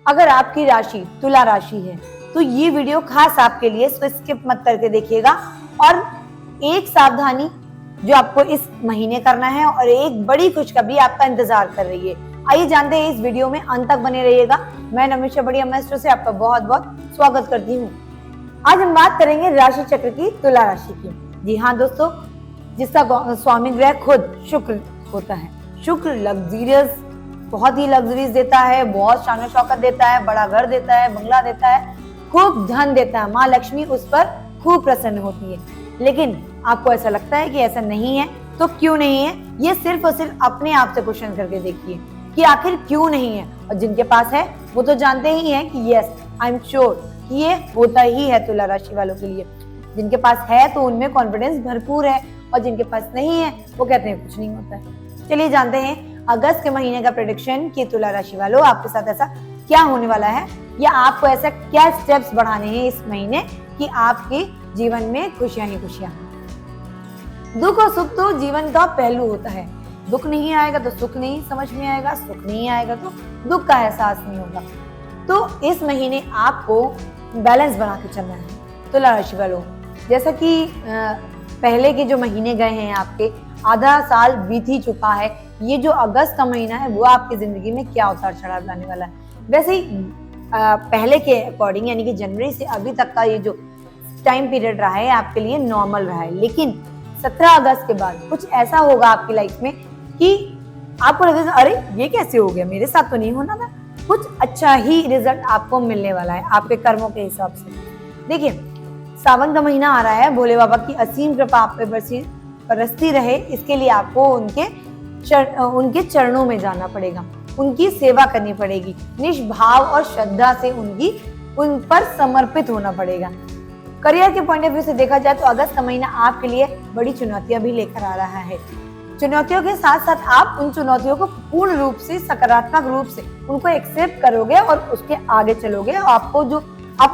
अगर आपकी राशि तुला राशि है तो ये वीडियो खास आपके लिए, इसको स्किप मत करके देखिएगा। और एक सावधानी जो आपको इस महीने करना है और एक बड़ी खुशखबरी आपका इंतजार कर रही है। आइए जानते हैं इस वीडियो में, अंत तक बने रहिएगा। मैं नमिशा बढ़िया मेस्ट्रो से आपका बहुत बहुत स्वागत करती हूँ। आज हम बात करेंगे राशि चक्र की, तुला राशि की। जी हाँ दोस्तों, जिसका स्वामी ग्रह खुद शुक्र होता है। शुक्र लग्जरियस, बहुत ही लग्जरीज देता है, बहुत शान शौकत देता है, बड़ा घर देता है, बंगला देता है, खूब धन देता है। माँ लक्ष्मी उस पर खूब प्रसन्न होती है। लेकिन आपको ऐसा लगता है कि ऐसा नहीं है, तो क्यों नहीं है? ये सिर्फ और सिर्फ अपने आप से क्वेश्चन करके देखिए कि आखिर क्यों नहीं है। और जिनके पास है वो तो जानते ही हैं कि यस, आई एम श्योर कि ये होता ही है तुला राशि वालों के लिए। जिनके पास है तो उनमें कॉन्फिडेंस भरपूर है, और जिनके पास नहीं है वो कहते हैं कुछ नहीं होता है। चलिए जानते हैं अगस्त के महीने का प्रेडिक्शन कि तुला राशि वालों आपके साथ ऐसा क्या होने वाला है, या आपको ऐसा क्या स्टेप्स बढ़ाने हैं इस महीने कि आपके जीवन में खुशियां ही खुशियां। दुख और सुख तो जीवन का पहलू होता है। दुख नहीं आएगा तो सुख नहीं समझ में आएगा, सुख नहीं आएगा तो दुख का एहसास नहीं होगा। तो इस महीने आपको बैलेंस बना के चलना है तुला राशि वालों। जैसा कि पहले के जो महीने गए हैं, आपके आधा साल बीत ही चुका है। ये जो अगस्त का महीना है वो आपकी जिंदगी में क्या उतार चढ़ाव लाने वाला है। वैसे ही पहले के अकॉर्डिंग, यानी कि जनवरी से अभी तक का ये जो टाइम पीरियड रहा है आपके लिए नॉर्मल रहा है। लेकिन 17 अगस्त के बाद कुछ ऐसा होगा आपकी लाइफ में कि आपको लगेगा अरे ये कैसे हो गया, मेरे साथ तो नहीं होना था। कुछ अच्छा ही रिजल्ट आपको मिलने वाला है आपके कर्मों के हिसाब से। देखिए, सावन का महीना आ रहा है, भोले बाबा की असीम कृपा आप पे बरसती रहे, इसके लिए आपको उनके चरणों में जाना पड़ेगा, उनकी सेवा करनी पड़ेगी, निष्भाव और श्रद्धा से उन पर समर्पित होना पड़ेगा। करियर के पॉइंट ऑफ व्यू से देखा जाए तो अगस्त का महीना आपके लिए बड़ी चुनौतियां भी लेकर आ रहा है। चुनौतियों के साथ साथ आप उन चुनौतियों को पूर्ण रूप से, सकारात्मक रूप से उनको एक्सेप्ट करोगे और उसके आगे चलोगे। आपको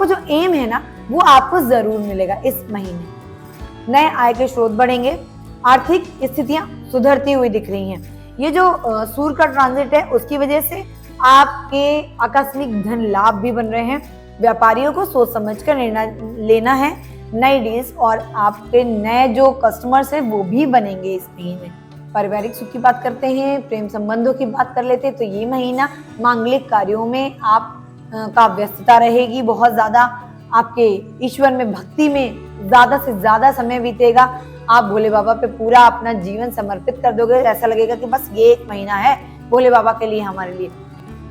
जो एम है ना, वो आपको जरूर मिलेगा। इस महीने नए आय के स्रोत बढ़ेंगे, आर्थिक स्थितियां सुधरती हुई दिख रही हैं। ये जो सूर्य का ट्रांजिट है उसकी वजह से आपके आकस्मिक धन लाभ भी बन रहे हैं। व्यापारियों को सोच समझकर निर्णय लेना है। नई डील्स और आपके नए जो कस्टमर्स हैं वो भी बनेंगे इस महीने। पारिवारिक सुख की बात करते हैं, प्रेम संबंधों की बात कर लेते हैं तो ये महीना मांगलिक कार्यों में आप का व्यस्तता रहेगी बहुत ज्यादा। आपके ईश्वर में, भक्ति में ज्यादा से ज्यादा समय बीतेगा। आप भोले बाबा पे पूरा अपना जीवन समर्पित कर दोगे। ऐसा लगेगा कि बस ये एक महीना है भोले बाबा के लिए, हमारे लिए,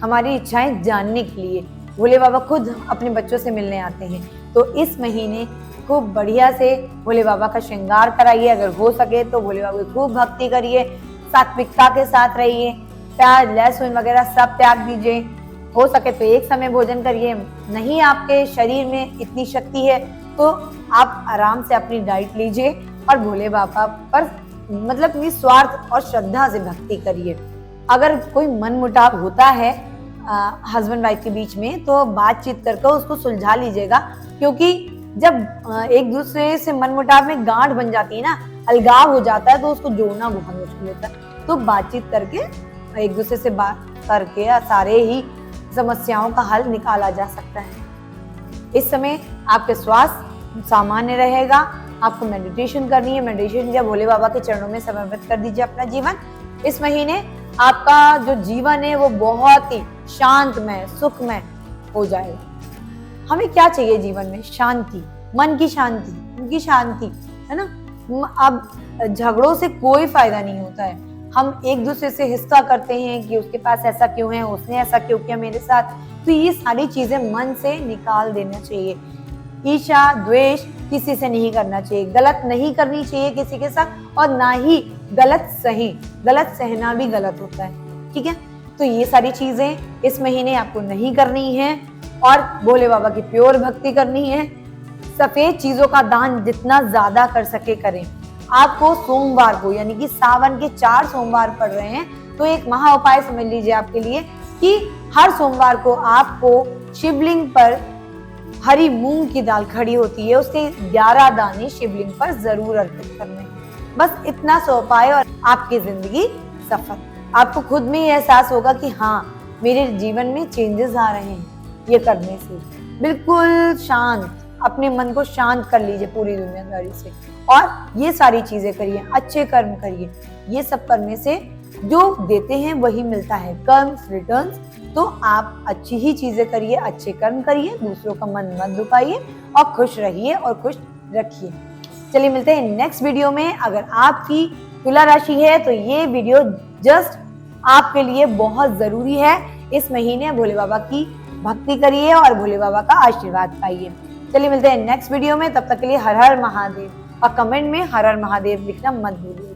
हमारी इच्छाएं जानने के लिए। भोले बाबा खुद अपने बच्चों से मिलने आते हैं। तो इस महीने खूब बढ़िया से भोले बाबा का श्रृंगार कराइए। अगर हो सके तो भोले बाबा की खूब भक्ति करिए, सात्विकता के साथ रहिए, प्याज लहसुन वगैरह सब त्याग दीजिए। हो सके तो एक समय भोजन करिए। नहीं आपके शरीर में इतनी शक्ति है तो आप आराम से अपनी डाइट लीजिए और भोले बाबा पर मतलब निस्वार्थ और श्रद्धा से भक्ति करिए। अगर कोई मनमुटाव होता है हस्बैंड वाइफ के बीच में तो बातचीत करके उसको सुलझा लीजिएगा, क्योंकि जब एक दूसरे से मनमुटाव में गांठ बन जाती है ना, अलगाव हो जाता है, तो उसको जोड़ना बहुत मुश्किल होता है। तो बातचीत करके, एक दूसरे से बात करके सारे ही समस्याओं का हल निकाला जा सकता है। इस समय आपके स्वास्थ्य सामान्य रहेगा। आपको मेडिटेशन करनी है। मेडिटेशन या भोले बाबा के चरणों में समर्पित कर दीजिए अपना जीवन। इस महीने आपका जो जीवन है वो बहुत ही शांतमय, सुखमय हो जाएगा। हमें क्या चाहिए जीवन में? शांति, मन की शांति, उनकी शांति, है ना। अब झगड़ों से कोई फायदा नहीं होता है। हम एक दूसरे से हिस्सा करते हैं कि उसके पास ऐसा क्यों है, उसने ऐसा क्यों किया मेरे साथ। तो ये सारी चीजें मन से निकाल देना चाहिए। ईर्ष्या, द्वेष किसी से नहीं करना चाहिए, गलत नहीं करनी चाहिए किसी के साथ, और ना ही गलत सहना भी गलत होता है। ठीक है, तो ये सारी चीजें इस महीने आपको नहीं करनी है और भोले बाबा की प्योर भक्ति करनी है। सफेद चीजों का दान जितना ज्यादा कर सके करें। आपको सोमवार को, यानी कि सावन के 4 सोमवार पड़ रहे हैं, तो एक महा उपाय समझ लीजिए आपके लिए कि हर सोमवार को आपको शिवलिंग पर हरी मूंग की दाल खड़ी होती है, उसके 11 दाने शिवलिंग पर जरूर अर्पित करने हैं। बस इतना सा उपाय और आपकी जिंदगी सफल। आपको खुद में ये एहसास होगा कि हाँ, मेरे जीवन में चेंजेस आ रहे हैं। ये करने से। बिल्कुल शांत, अपने मन को शांत कर लीजिए पूरी दुनियादारी से और ये सारी चीजें करिए, अच्छे कर्म करिए। ये सब करने से जो देते हैं वही मिलता है, कर्म्स रिटर्न्स। तो आप अच्छी ही चीजें करिए, अच्छे कर्म करिए, दूसरों का मन मत दुखाइए और खुश रहिए और खुश रखिए। चलिए मिलते हैं नेक्स्ट वीडियो में। अगर आपकी तुला राशि है तो ये वीडियो जस्ट आपके लिए बहुत जरूरी है। इस महीने भोले बाबा की भक्ति करिए और भोले बाबा का आशीर्वाद पाइए। चलिए मिलते हैं नेक्स्ट वीडियो में, तब तक के लिए हर हर महादेव। और कमेंट में हर हर महादेव लिखना मत भूलिए।